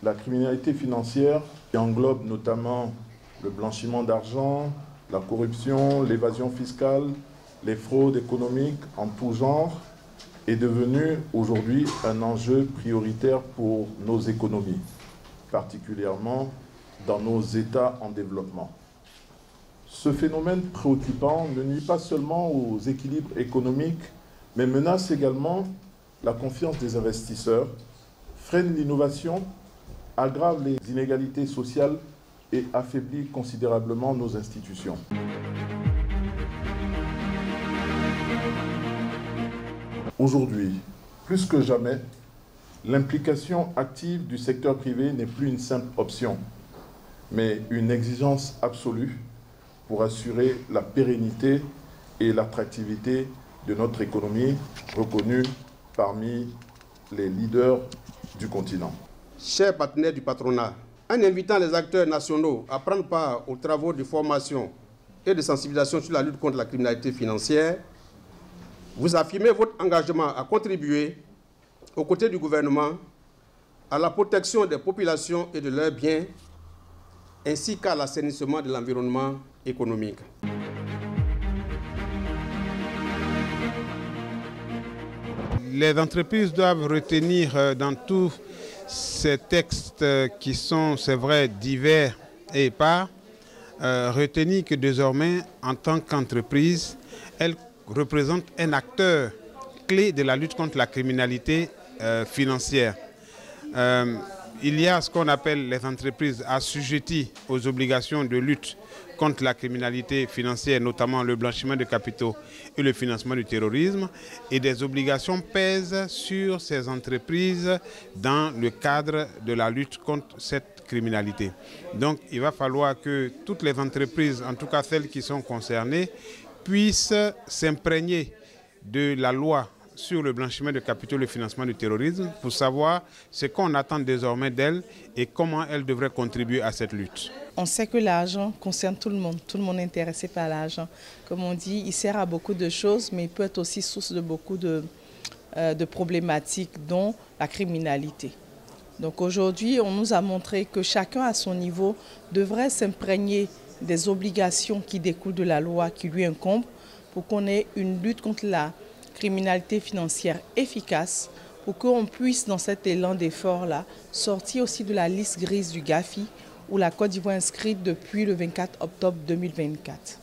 La criminalité financière qui englobe notamment le blanchiment d'argent, la corruption, l'évasion fiscale, les fraudes économiques en tout genre, est devenue aujourd'hui un enjeu prioritaire pour nos économies, particulièrement dans nos États en développement. Ce phénomène préoccupant ne nuit pas seulement aux équilibres économiques, mais menace également la confiance des investisseurs, freine l'innovation, aggrave les inégalités sociales et affaiblit considérablement nos institutions. Aujourd'hui, plus que jamais, l'implication active du secteur privé n'est plus une simple option, mais une exigence absolue pour assurer la pérennité et l'attractivité de notre économie, reconnue parmi les leaders du continent. Chers partenaires du patronat, en invitant les acteurs nationaux à prendre part aux travaux de formation et de sensibilisation sur la lutte contre la criminalité financière, vous affirmez votre engagement à contribuer, aux côtés du gouvernement, à la protection des populations et de leurs biens, ainsi qu'à l'assainissement de l'environnement économique. Les entreprises doivent retenir dans tous ces textes qui sont, c'est vrai, divers et épars, retenir que désormais, en tant qu'entreprise, elles représentent un acteur clé de la lutte contre la criminalité financière. Il y a ce qu'on appelle les entreprises assujetties aux obligations de lutte contre la criminalité financière, notamment le blanchiment de capitaux et le financement du terrorisme, et des obligations pèsent sur ces entreprises dans le cadre de la lutte contre cette criminalité. Donc il va falloir que toutes les entreprises, en tout cas celles qui sont concernées, puissent s'imprégner de la loi sur le blanchiment de capitaux et le financement du terrorisme pour savoir ce qu'on attend désormais d'elles et comment elles devraient contribuer à cette lutte. On sait que l'argent concerne tout le monde est intéressé par l'argent. Comme on dit, il sert à beaucoup de choses, mais il peut être aussi source de beaucoup de problématiques, dont la criminalité. Donc aujourd'hui, on nous a montré que chacun à son niveau devrait s'imprégner des obligations qui découlent de la loi qui lui incombe pour qu'on ait une lutte contre la criminalité financière efficace, pour qu'on puisse, dans cet élan d'effort-là, sortir aussi de la liste grise du GAFI, où la Côte d'Ivoire est inscrite depuis le 24 octobre 2024.